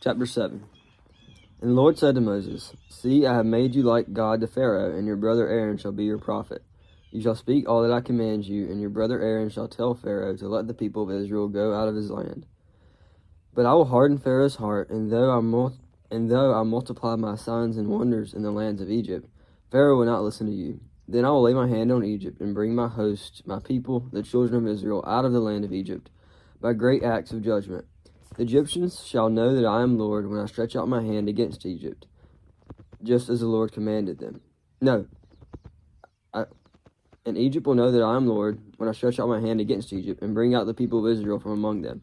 Chapter 7. And the Lord said to Moses, See, I have made you like God to Pharaoh, and your brother Aaron shall be your prophet. You shall speak all that I command you, and your brother Aaron shall tell Pharaoh to let the people of Israel go out of his land. But I will harden Pharaoh's heart, and though I multiply my signs and wonders in the lands of Egypt, Pharaoh will not listen to you. Then I will lay my hand on Egypt, and bring my host, my people, the children of Israel, out of the land of Egypt, by great acts of judgment. The Egyptians shall know that I am Lord when I stretch out my hand against Egypt, just as the Lord commanded them. And Egypt will know that I am Lord when I stretch out my hand against Egypt, and bring out the people of Israel from among them.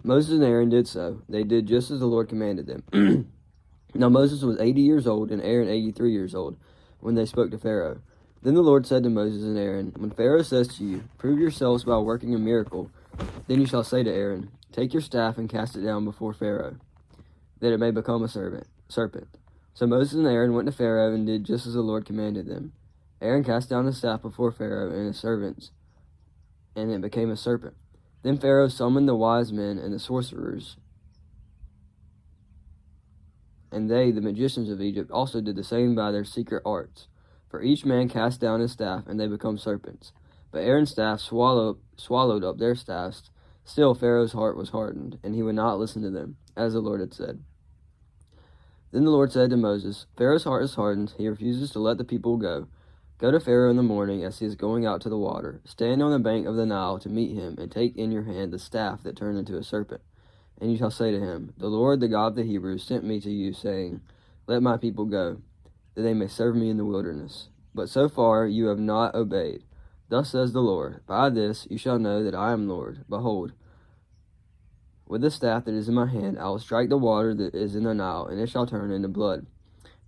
Moses and Aaron did so. They did just as the Lord commanded them. Now Moses was 80 years old, and Aaron 83 years old, when they spoke to Pharaoh. Then the Lord said to Moses and Aaron, When Pharaoh says to you, Prove yourselves by working a miracle, then you shall say to Aaron, Take your staff and cast it down before Pharaoh, that it may become a serpent. So Moses and Aaron went to Pharaoh and did just as the Lord commanded them. Aaron cast down his staff before Pharaoh and his servants, and it became a serpent. Then Pharaoh summoned the wise men and the sorcerers, and they, the magicians of Egypt, also did the same by their secret arts. For each man cast down his staff, and they become serpents. But Aaron's staff swallowed up their staffs. Still Pharaoh's heart was hardened, and he would not listen to them, as the Lord had said. Then the Lord said to Moses, Pharaoh's heart is hardened, he refuses to let the people go. Go to Pharaoh in the morning as he is going out to the water. Stand on the bank of the Nile to meet him, and take in your hand the staff that turned into a serpent. And you shall say to him, The Lord, the God of the Hebrews, sent me to you, saying, Let my people go, that they may serve me in the wilderness. But so far you have not obeyed. Thus says the Lord, By this you shall know that I am Lord. Behold, with the staff that is in my hand, I will strike the water that is in the Nile, and it shall turn into blood.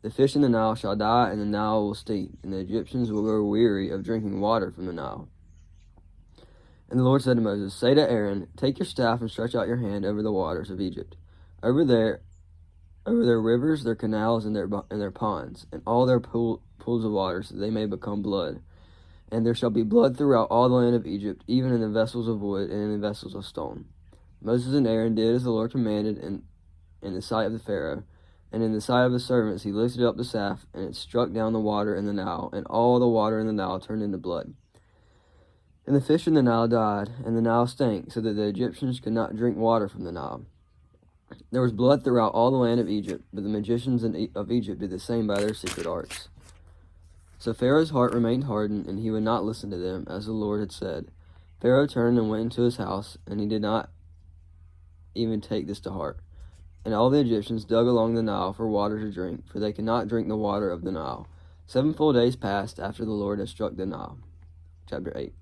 The fish in the Nile shall die, and the Nile will stink, and the Egyptians will grow weary of drinking water from the Nile. And the Lord said to Moses, Say to Aaron, Take your staff and stretch out your hand over the waters of Egypt, over their rivers, their canals, and their ponds, and all their pools of water, so that they may become blood. And there shall be blood throughout all the land of Egypt, even in the vessels of wood and in the vessels of stone. Moses and Aaron did as the Lord commanded in the sight of the Pharaoh, and in the sight of the servants he lifted up the staff, and it struck down the water in the Nile, and all the water in the Nile turned into blood. And the fish in the Nile died, and the Nile stank, so that the Egyptians could not drink water from the Nile. There was blood throughout all the land of Egypt, but the magicians of Egypt did the same by their secret arts. So Pharaoh's heart remained hardened, and he would not listen to them, as the Lord had said. Pharaoh turned and went into his house, and he did not even take this to heart. And all the Egyptians dug along the Nile for water to drink, for they could not drink the water of the Nile. 7 full days passed after the Lord had struck the Nile. Chapter 8.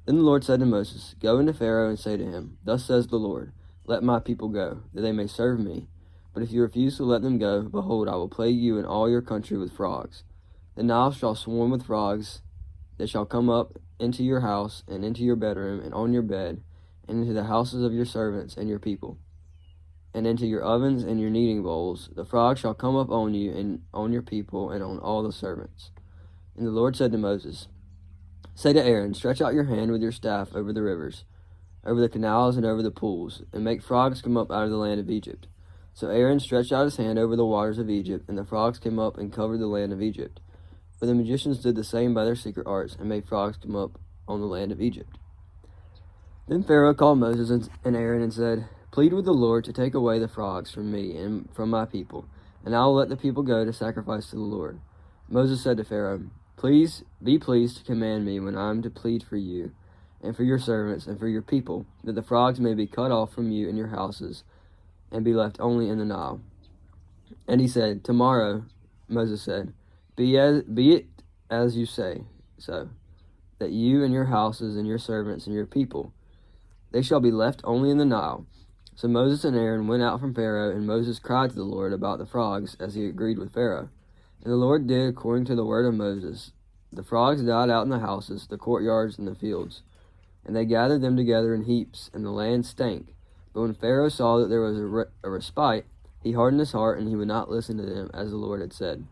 Then the Lord said to Moses, Go into Pharaoh and say to him, Thus says the Lord, Let my people go, that they may serve me. But if you refuse to let them go, behold, I will plague you and all your country with frogs. The Nile shall swarm with frogs. They shall come up into your house, and into your bedroom, and on your bed, and into the houses of your servants and your people, and into your ovens and your kneading bowls. The frogs shall come up on you, and on your people, and on all the servants. And the Lord said to Moses, Say to Aaron, Stretch out your hand with your staff over the rivers, over the canals, and over the pools, and make frogs come up out of the land of Egypt. So Aaron stretched out his hand over the waters of Egypt, and the frogs came up and covered the land of Egypt. But the magicians did the same by their secret arts, and made frogs come up on the land of Egypt. Then Pharaoh called Moses and Aaron and said, Plead with the Lord to take away the frogs from me and from my people, and I will let the people go to sacrifice to the Lord. Moses said to Pharaoh, Please be pleased to command me when I am to plead for you, and for your servants, and for your people, that the frogs may be cut off from you and your houses, and be left only in the Nile. And he said, Tomorrow, Moses said, Be it as you say, so, that you and your houses and your servants and your people, they shall be left only in the Nile. So Moses and Aaron went out from Pharaoh, and Moses cried to the Lord about the frogs, as he agreed with Pharaoh. And the Lord did according to the word of Moses. The frogs died out in the houses, the courtyards, and the fields. And they gathered them together in heaps, and the land stank. But when Pharaoh saw that there was a respite, he hardened his heart, and he would not listen to them, as the Lord had said.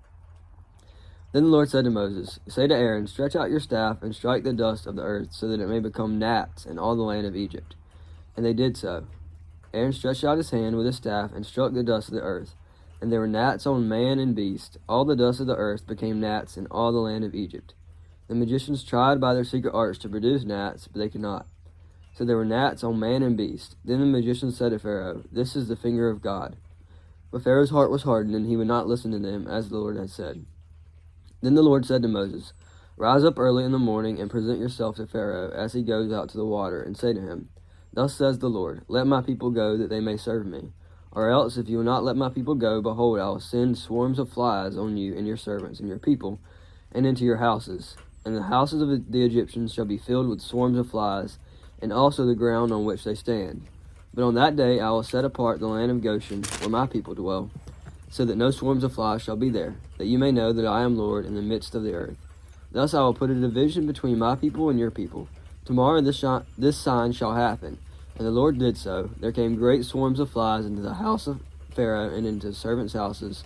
Then the Lord said to Moses, Say to Aaron, Stretch out your staff, and strike the dust of the earth, so that it may become gnats in all the land of Egypt. And they did so. Aaron stretched out his hand with his staff and struck the dust of the earth, and there were gnats on man and beast. All the dust of the earth became gnats in all the land of Egypt. The magicians tried by their secret arts to produce gnats, but they could not. So there were gnats on man and beast. Then the magicians said to Pharaoh, "This is the finger of God." But Pharaoh's heart was hardened, and he would not listen to them, as the Lord had said. Then the Lord said to Moses, "Rise up early in the morning and present yourself to Pharaoh as he goes out to the water, and say to him, 'Thus says the Lord, let my people go, that they may serve me. Or else, if you will not let my people go, behold, I will send swarms of flies on you and your servants and your people, and into your houses. And the houses of the Egyptians shall be filled with swarms of flies, and also the ground on which they stand. But on that day I will set apart the land of Goshen, where my people dwell, so that no swarms of flies shall be there, that you may know that I am Lord in the midst of the earth. Thus I will put a division between my people and your people. Tomorrow this sign shall happen.' And the Lord did so. There came great swarms of flies into the house of Pharaoh and into servants' houses.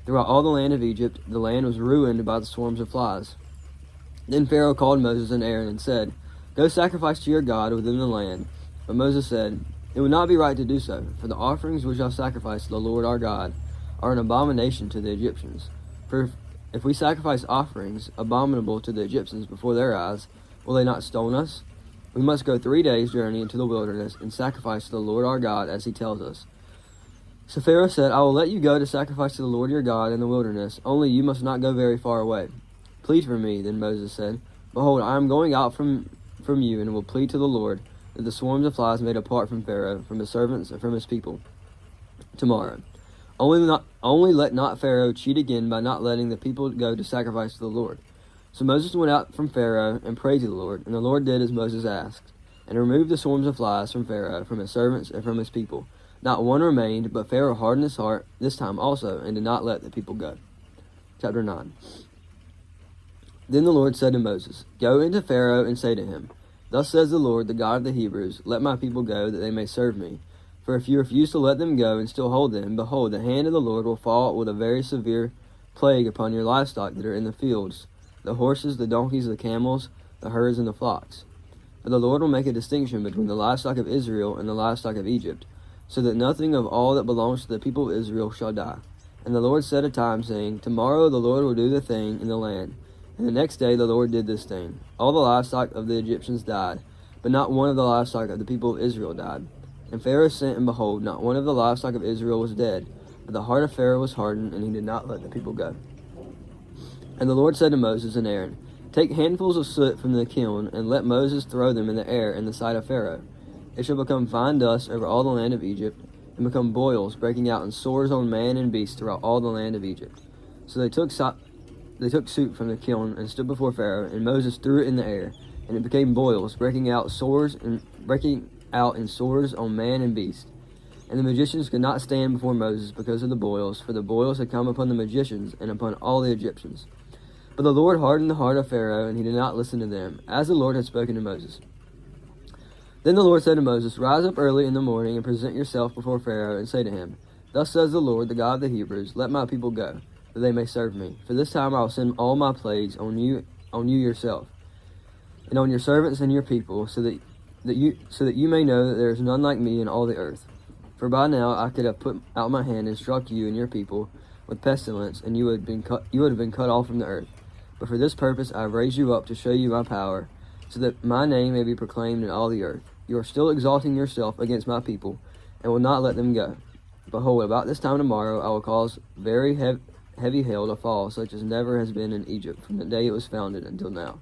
Throughout all the land of Egypt, the land was ruined by the swarms of flies. Then Pharaoh called Moses and Aaron and said, 'Go sacrifice to your God within the land.' But Moses said, 'It would not be right to do so, for the offerings which I sacrifice to the Lord our God are an abomination to the Egyptians. For if we sacrifice offerings abominable to the Egyptians before their eyes, will they not stone us? We must go 3 days' journey into the wilderness and sacrifice to the Lord our God as he tells us.' So Pharaoh said, 'I will let you go to sacrifice to the Lord your God in the wilderness, only you must not go very far away.' 'Plead for me,' then Moses said. 'Behold, I am going out from you, and will plead to the Lord that the swarms of flies may depart from Pharaoh, from his servants, and from his people tomorrow. Only let not Pharaoh cheat again by not letting the people go to sacrifice to the Lord.' So Moses went out from Pharaoh and prayed to the Lord, and the Lord did as Moses asked, and removed the swarms of flies from Pharaoh, from his servants, and from his people. Not one remained, but Pharaoh hardened his heart this time also, and did not let the people go." Chapter 9. Then the Lord said to Moses, "Go into Pharaoh and say to him, 'Thus says the Lord, the God of the Hebrews, let my people go, that they may serve me. For if you refuse to let them go and still hold them, behold, the hand of the Lord will fall with a very severe plague upon your livestock that are in the fields, the horses, the donkeys, the camels, the herds, and the flocks. For the Lord will make a distinction between the livestock of Israel and the livestock of Egypt, so that nothing of all that belongs to the people of Israel shall die.' And the Lord set a time, saying, 'Tomorrow the Lord will do the thing in the land.' And the next day the Lord did this thing. All the livestock of the Egyptians died, but not one of the livestock of the people of Israel died. And Pharaoh sent, and behold, not one of the livestock of Israel was dead. But the heart of Pharaoh was hardened, and he did not let the people go. And the Lord said to Moses and Aaron, 'Take handfuls of soot from the kiln, and let Moses throw them in the air in the sight of Pharaoh. It shall become fine dust over all the land of Egypt, and become boils, breaking out in sores on man and beast throughout all the land of Egypt.' So they took soot from the kiln and stood before Pharaoh, and Moses threw it in the air, and it became boils, breaking out in sores on man and beast. And the magicians could not stand before Moses because of the boils, for the boils had come upon the magicians and upon all the Egyptians. But the Lord hardened the heart of Pharaoh, and he did not listen to them, as the Lord had spoken to Moses. Then the Lord said to Moses, 'Rise up early in the morning and present yourself before Pharaoh, and say to him, Thus says the Lord, the God of the Hebrews, let my people go, that they may serve me. For this time I will send all my plagues on you yourself, and on your servants and your people, so that you may know that there is none like me in all the earth. For by now I could have put out my hand and struck you and your people with pestilence, and you would have been cut off from the earth. But for this purpose I have raised you up to show you my power, so that my name may be proclaimed in all the earth. You are still exalting yourself against my people, and will not let them go. Behold, about this time tomorrow I will cause very heavy hail to fall, such as never has been in Egypt from the day it was founded until now.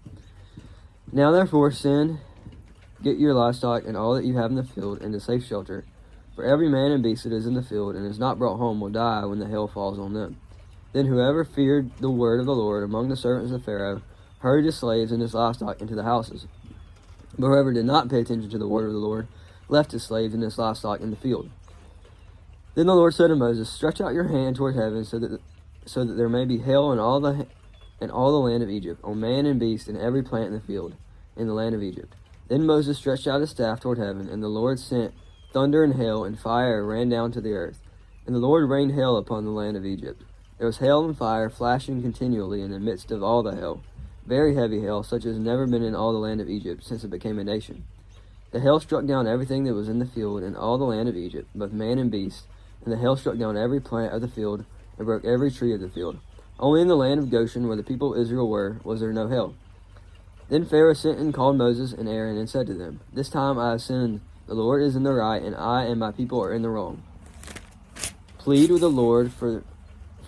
Now therefore get your livestock and all that you have in the field into safe shelter. For every man and beast that is in the field and is not brought home will die when the hail falls on them.' Then whoever feared the word of the Lord among the servants of Pharaoh hurried his slaves and his livestock into the houses. But whoever did not pay attention to the word of the Lord left his slaves and his livestock in the field. Then the Lord said to Moses, 'Stretch out your hand toward heaven, so that there may be hail in all the land of Egypt, on man and beast and every plant in the field, in the land of Egypt.' Then Moses stretched out his staff toward heaven, and the Lord sent thunder and hail, and fire ran down to the earth. And the Lord rained hail upon the land of Egypt. There was hail and fire flashing continually in the midst of all the hail, very heavy hail, such as never been in all the land of Egypt since it became a nation. The hail struck down everything that was in the field in all the land of Egypt, both man and beast, and the hail struck down every plant of the field and broke every tree of the field. Only in the land of Goshen, where the people of Israel were, was there no hail. Then Pharaoh sent and called Moses and Aaron and said to them, This time I have sinned. The Lord is in the right, and I and my people are in the wrong. Plead with the Lord, for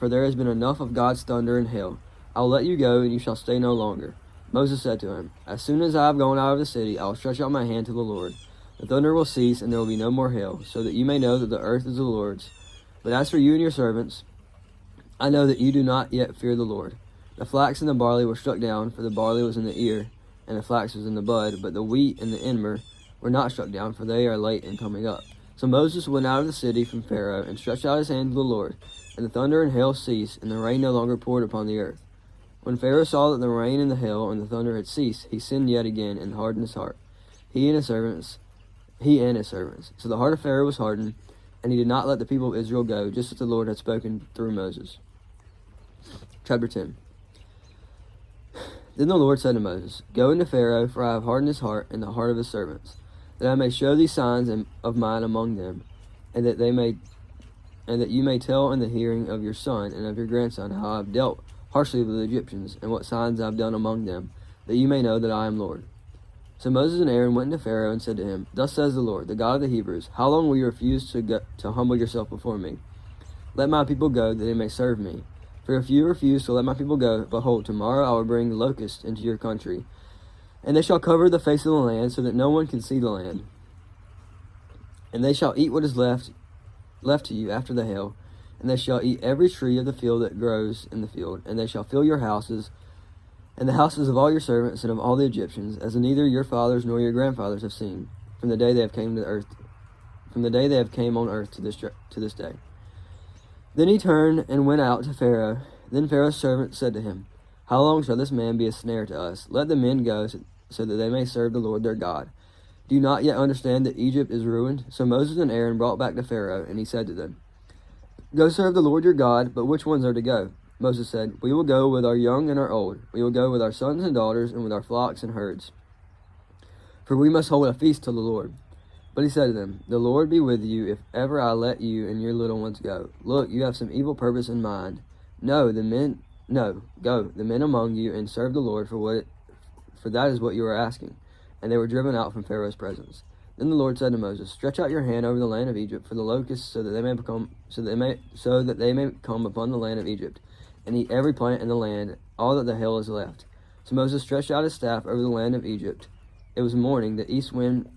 there has been enough of God's thunder and hail. I will let you go, and you shall stay no longer. Moses said to him, As soon as I have gone out of the city, I will stretch out my hand to the Lord. The thunder will cease, and there will be no more hail, so that you may know that the earth is the Lord's. But as for you and your servants, I know that you do not yet fear the Lord. The flax and the barley were struck down, for the barley was in the ear, and the flax was in the bud, but the wheat and the emmer were not struck down, for they are late in coming up. So Moses went out of the city from Pharaoh, and stretched out his hand to the Lord, and the thunder and hail ceased, and the rain no longer poured upon the earth. When Pharaoh saw that the rain and the hail and the thunder had ceased, he sinned yet again and hardened his heart, he and his servants. So the heart of Pharaoh was hardened, and he did not let the people of Israel go, just as the Lord had spoken through Moses. Chapter 10. Then the Lord said to Moses, Go into Pharaoh, for I have hardened his heart and the heart of his servants, that I may show these signs of mine among them, and that you may tell in the hearing of your son and of your grandson how I have dealt harshly with the Egyptians, and what signs I have done among them, that you may know that I am Lord. So Moses and Aaron went into Pharaoh and said to him, Thus says the Lord, the God of the Hebrews, How long will you refuse to humble yourself before me? Let my people go, that they may serve me. For if you refuse to let my people go, behold, tomorrow I will bring locusts into your country, and they shall cover the face of the land, so that no one can see the land. And they shall eat what is left to you after the hail, and they shall eat every tree of the field that grows in the field, and they shall fill your houses, and the houses of all your servants and of all the Egyptians, as neither your fathers nor your grandfathers have seen, from the day they have came on earth to this day. Then he turned and went out to Pharaoh. Then Pharaoh's servant said to him, How long shall this man be a snare to us? Let the men go, so that they may serve the Lord their God. Do you not yet understand that Egypt is ruined? So Moses and Aaron brought back to Pharaoh, and he said to them, Go serve the Lord your God, but which ones are to go? Moses said, We will go with our young and our old. We will go with our sons and daughters, and with our flocks and herds. For we must hold a feast to the Lord. But he said to them, The Lord be with you, if ever I let you and your little ones go. Look, you have some evil purpose in mind. Go, the men among you, and serve the Lord, for that is what you are asking. And they were driven out from Pharaoh's presence. Then the Lord said to Moses, Stretch out your hand over the land of Egypt for the locusts, so that they may come upon the land of Egypt, and eat every plant in the land, all that the hail is left. So Moses stretched out his staff over the land of Egypt. It was morning, the east wind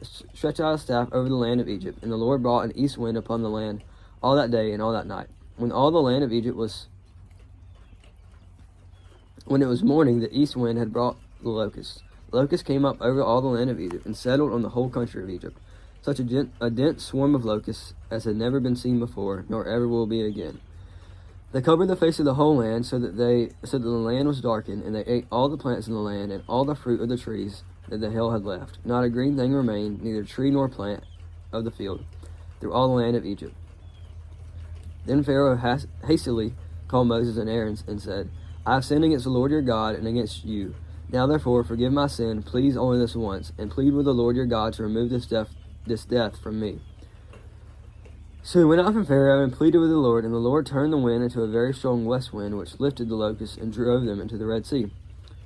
stretched out his staff over the land of Egypt, and the Lord brought an east wind upon the land all that day and all that night. When it was morning, the east wind had brought the locusts. The locusts came up over all the land of Egypt and settled on the whole country of Egypt, such a dense swarm of locusts as had never been seen before, nor ever will be again. They covered the face of the whole land, so that the land was darkened, and they ate all the plants in the land and all the fruit of the trees that the hail had left. Not a green thing remained, neither tree nor plant of the field, through all the land of Egypt. Then Pharaoh hastily called Moses and Aaron and said, I have sinned against the Lord your God and against you. Now therefore forgive my sin, please only this once, and plead with the Lord your God to remove this death from me. So he went out from Pharaoh and pleaded with the Lord, and the Lord turned the wind into a very strong west wind, which lifted the locusts and drove them into the Red Sea.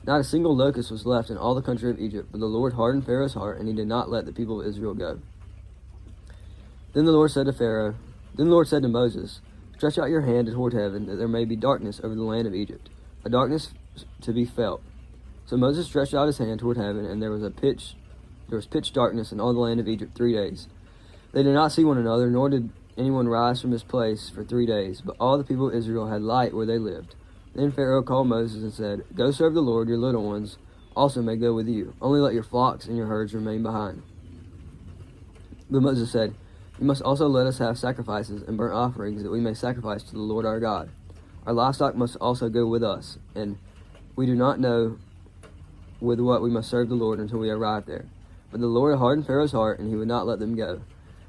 Not a single locust was left in all the country of Egypt, but the Lord hardened Pharaoh's heart, and he did not let the people of Israel go. Then the Lord said to Moses, Stretch out your hand toward heaven, that there may be darkness over the land of Egypt, a darkness to be felt. So Moses stretched out his hand toward heaven, and there was pitch darkness in all the land of Egypt 3 days. They did not see one another, nor did anyone rise from his place for 3 days, but all the people of Israel had light where they lived. Then Pharaoh called Moses and said, Go serve the Lord, your little ones also may go with you. Only let your flocks and your herds remain behind. But Moses said, You must also let us have sacrifices and burnt offerings, that we may sacrifice to the Lord our God. Our livestock must also go with us, and we do not know with what we must serve the Lord until we arrive there. But the Lord hardened Pharaoh's heart, and he would not let them go.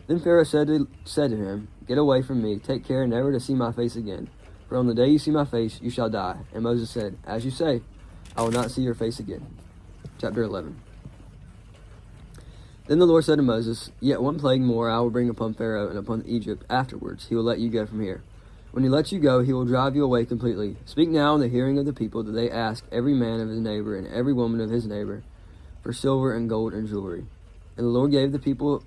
Then Pharaoh said to him, Get away from me, take care never to see my face again. For on the day you see my face, you shall die. And Moses said, As you say, I will not see your face again. Chapter 11. Then the Lord said to Moses, Yet one plague more I will bring upon Pharaoh and upon Egypt. Afterwards he will let you go from here. When he lets you go, he will drive you away completely. Speak now in the hearing of the people that they ask every man of his neighbor and every woman of his neighbor for silver and gold and jewelry. And the Lord gave the people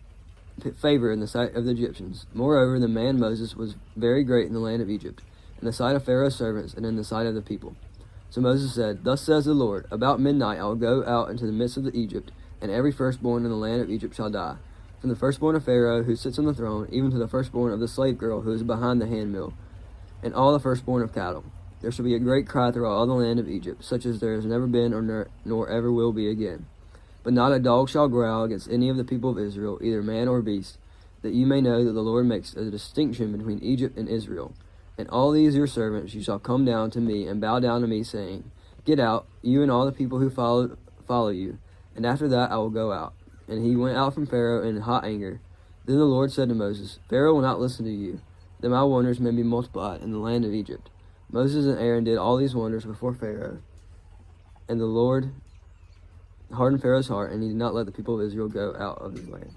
favor in the sight of the Egyptians. Moreover, the man Moses was very great in the land of Egypt, in the sight of Pharaoh's servants, and in the sight of the people. So Moses said, Thus says the Lord, About midnight I will go out into the midst of the Egypt, and every firstborn in the land of Egypt shall die, from the firstborn of Pharaoh who sits on the throne, even to the firstborn of the slave girl who is behind the handmill, and all the firstborn of cattle. There shall be a great cry throughout all the land of Egypt, such as there has never been nor ever will be again. But not a dog shall growl against any of the people of Israel, either man or beast, that you may know that the Lord makes a distinction between Egypt and Israel. And all these your servants you shall come down to me and bow down to me, saying, Get out, you and all the people who follow you, and after that I will go out. And he went out from Pharaoh in hot anger. Then the Lord said to Moses, Pharaoh will not listen to you, that my wonders may be multiplied in the land of Egypt. Moses and Aaron did all these wonders before Pharaoh, and the Lord hardened Pharaoh's heart, and he did not let the people of Israel go out of his land.